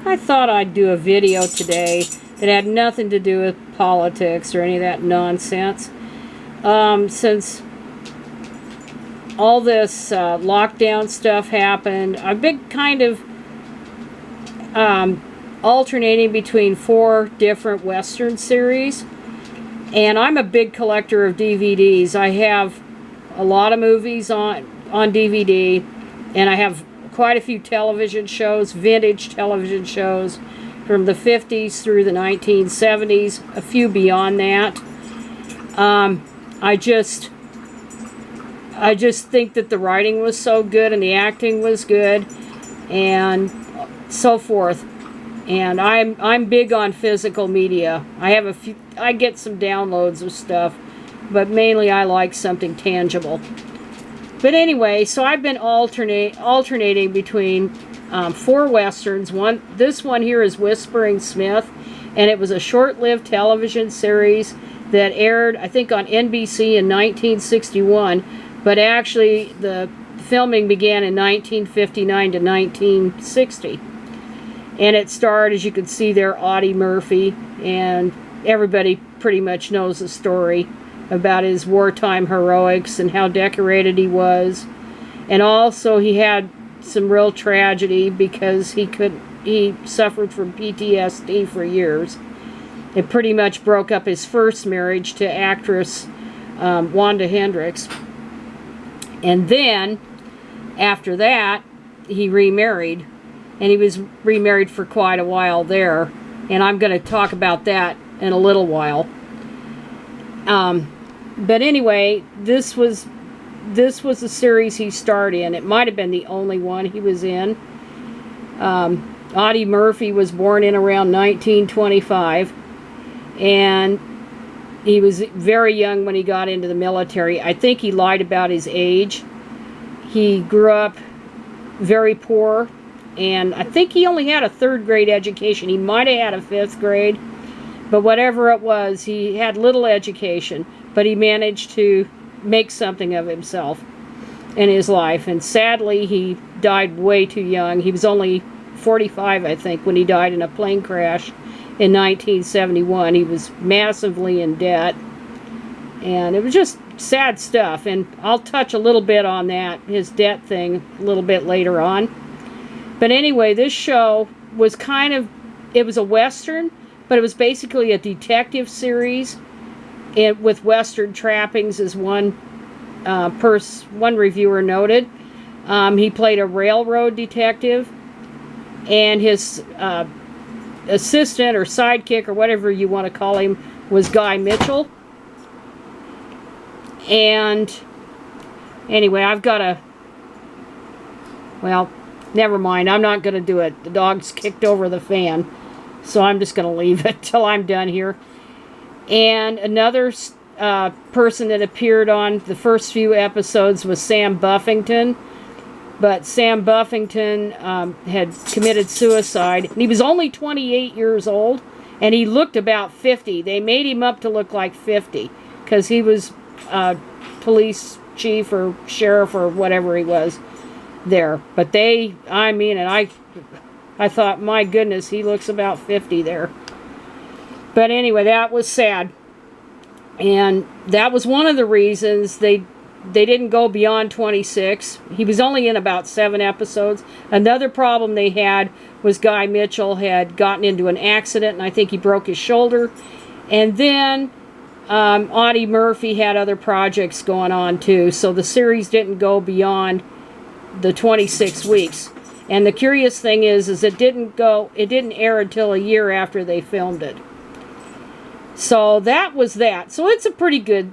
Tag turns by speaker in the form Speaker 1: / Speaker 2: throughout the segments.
Speaker 1: I thought I'd do a video today that had nothing to do with politics or any of that nonsense. Since all this lockdown stuff happened, I've been kind of alternating between 4 different Western series. And I'm a big collector of DVDs. I have a lot of movies on DVD, and I have quite a few television shows, vintage television shows from the 50s through the 1970s, a few beyond that. I just think that the writing was so good and the acting was good and so forth. And I'm big on physical media. I get some downloads of stuff, but mainly I like something tangible. But anyway, so I've been alternating between 4 westerns. This one here is Whispering Smith, and it was a short-lived television series that aired, I think, on NBC in 1961, but actually the filming began in 1959 to 1960. And it starred, as you can see there, Audie Murphy, and everybody pretty much knows the story about his wartime heroics and how decorated he was. And also he had some real tragedy because he suffered from PTSD for years. It pretty much broke up his first marriage to actress Wanda Hendricks. And then, after that, he remarried. And he was remarried for quite a while there. And I'm going to talk about that in a little while. But anyway, this was the series he starred in. It might have been the only one he was in. Audie Murphy was born in around 1925. And he was very young when he got into the military. I think he lied about his age. He grew up very poor. And I think he only had a 3rd grade education. He might have had a 5th grade. But whatever it was, he had little education. But he managed to make something of himself in his life. And sadly, he died way too young. He was only 45, I think, when he died in a plane crash in 1971. He was massively in debt. And it was just sad stuff. And I'll touch a little bit on that, his debt thing, a little bit later on. But anyway, this show was it was a Western, but it was basically a detective series with Western trappings, as one reviewer noted. He played a railroad detective, and his assistant or sidekick or whatever you want to call him was Guy Mitchell. And anyway, well, never mind. I'm not going to do it. The dog's kicked over the fan. So I'm just going to leave it till I'm done here. And another person that appeared on the first few episodes was Sam Buffington. But Sam Buffington had committed suicide. And he was only 28 years old. And he looked about 50. They made him up to look like 50. Because he was police chief or sheriff or whatever he was there. But I thought, my goodness, he looks about 50 there. But anyway, that was sad. And that was one of the reasons they didn't go beyond 26. He was only in about 7 episodes. Another problem they had was Guy Mitchell had gotten into an accident, and I think he broke his shoulder. And then Audie Murphy had other projects going on too, so the series didn't go beyond the 26 weeks. And the curious thing is it didn't air until a year after they filmed it. So that was that. So it's a pretty good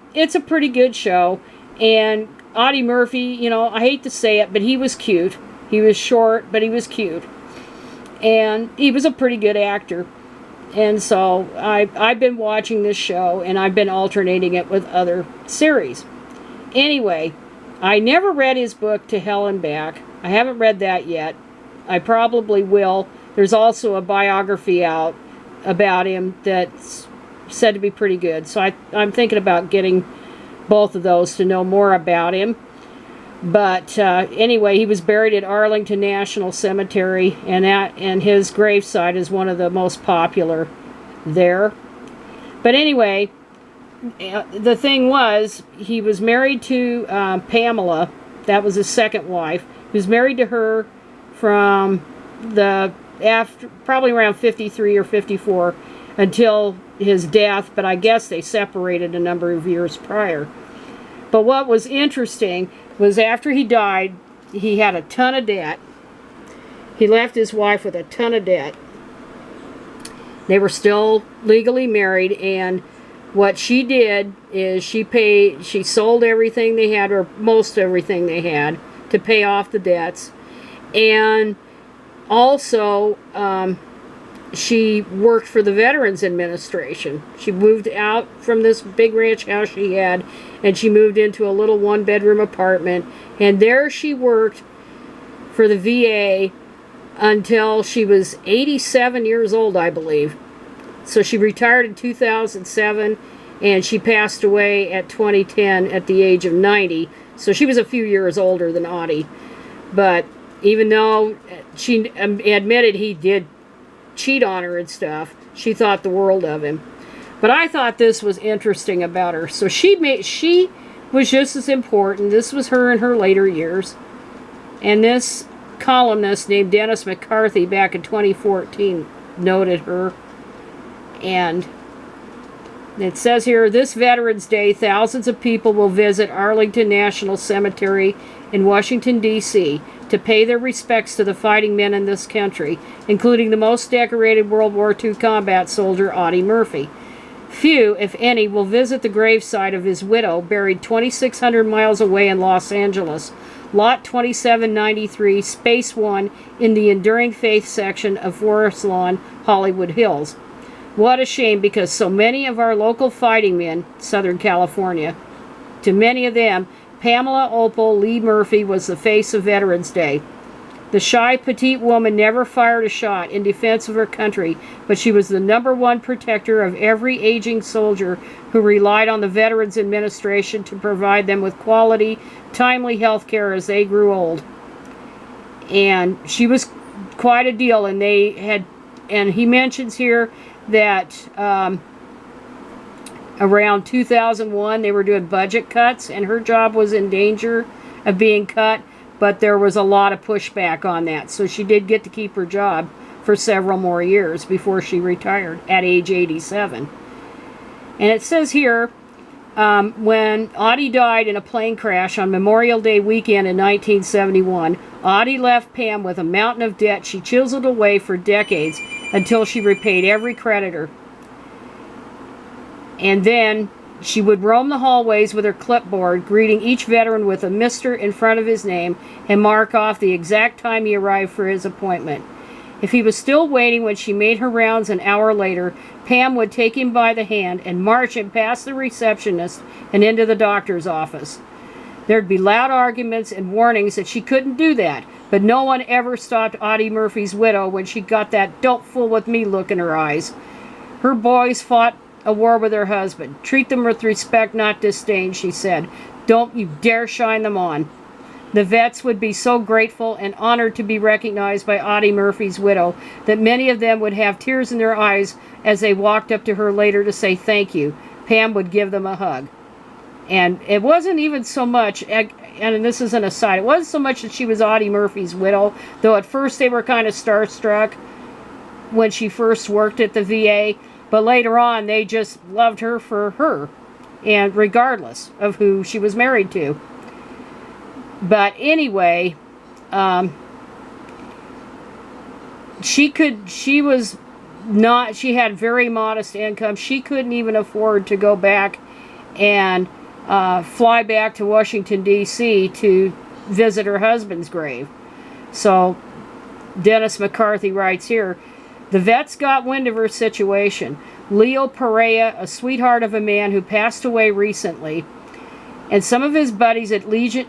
Speaker 1: show. And Audie Murphy, I hate to say it, but he was cute. He was short, but he was cute. And he was a pretty good actor. And so I've been watching this show, and I've been alternating it with other series. Anyway, I never read his book, To Hell and Back. I haven't read that yet. I probably will. There's also a biography out about him that's said to be pretty good. So I'm thinking about getting both of those to know more about him. But anyway, he was buried at Arlington National Cemetery, and his gravesite is one of the most popular there. But anyway, the thing was, he was married to Pamela. That was his second wife. He was married to her from probably around 53 or 54 until his death, but I guess they separated a number of years prior. But what was interesting was after he died, he had a ton of debt. He left his wife with a ton of debt. They were still legally married, and what she did is she sold everything they had, or most everything they had, to pay off the debts. And also, she worked for the Veterans Administration. She moved out from this big ranch house she had, and she moved into a little one-bedroom apartment. And there she worked for the VA until she was 87 years old, I believe. So she retired in 2007, and she passed away at 2010 at the age of 90. So she was a few years older than Audie. But even though she admitted he did cheat on her and stuff, she thought the world of him. But I thought this was interesting about her. So she was just as important. This was her in her later years. And this columnist named Dennis McCarthy back in 2014 noted her. And it says here, this Veterans Day, thousands of people will visit Arlington National Cemetery in Washington, D.C. to pay their respects to the fighting men in this country, including the most decorated World War II combat soldier, Audie Murphy. Few, if any, will visit the gravesite of his widow, buried 2,600 miles away in Los Angeles, Lot 2793, Space 1, in the Enduring Faith section of Forest Lawn, Hollywood Hills. What a shame, because so many of our local fighting men, Southern California, to many of them, Pamela Opal Lee Murphy was the face of Veterans Day. The shy, petite woman never fired a shot in defense of her country, but she was the #1 protector of every aging soldier who relied on the Veterans Administration to provide them with quality, timely health care as they grew old. And she was quite a deal, and he mentions here that around 2001 they were doing budget cuts, and her job was in danger of being cut, but there was a lot of pushback on that. So she did get to keep her job for several more years before she retired at age 87. And it says here, when Audie died in a plane crash on Memorial Day weekend in 1971, Audie left Pam with a mountain of debt she chiseled away for decades until she repaid every creditor. And then she would roam the hallways with her clipboard, greeting each veteran with a Mr. in front of his name, and mark off the exact time he arrived for his appointment. If he was still waiting when she made her rounds an hour later, Pam would take him by the hand and march him past the receptionist and into the doctor's office. There'd be loud arguments and warnings that she couldn't do that, but no one ever stopped Audie Murphy's widow when she got that "don't fool with me" look in her eyes. Her boys fought a war with her husband. Treat them with respect, not disdain, she said. Don't you dare shine them on. The vets would be so grateful and honored to be recognized by Audie Murphy's widow that many of them would have tears in their eyes as they walked up to her later to say thank you. Pam would give them a hug. And it wasn't even so much, and this is an aside, it wasn't so much that she was Audie Murphy's widow, though at first they were kind of starstruck when she first worked at the VA, but later on they just loved her for her, and regardless of who she was married to. But anyway, she had very modest income. She couldn't even afford to go back and fly back to Washington, D.C. to visit her husband's grave. So Dennis McCarthy writes here, the vets got wind of her situation. Leo Perea, a sweetheart of a man who passed away recently, and some of his buddies at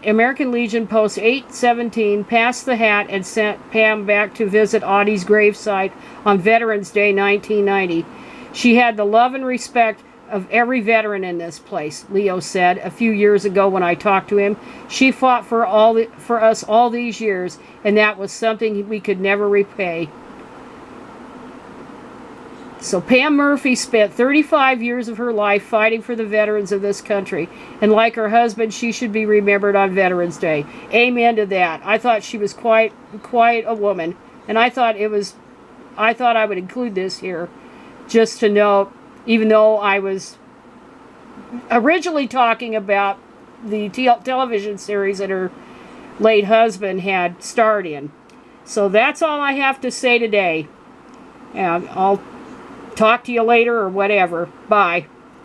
Speaker 1: American Legion Post 817 passed the hat and sent Pam back to visit Audie's gravesite on Veterans Day 1990. She had the love and respect of every veteran in this place, Leo said a few years ago when I talked to him. She fought for us all these years, and that was something we could never repay. So Pam Murphy spent 35 years of her life fighting for the veterans of this country. And like her husband, she should be remembered on Veterans Day. Amen to that. I thought she was quite a woman. And I thought I would include this here just to know, even though I was originally talking about the television series that her late husband had starred in. So that's all I have to say today. And I'll talk to you later or whatever. Bye.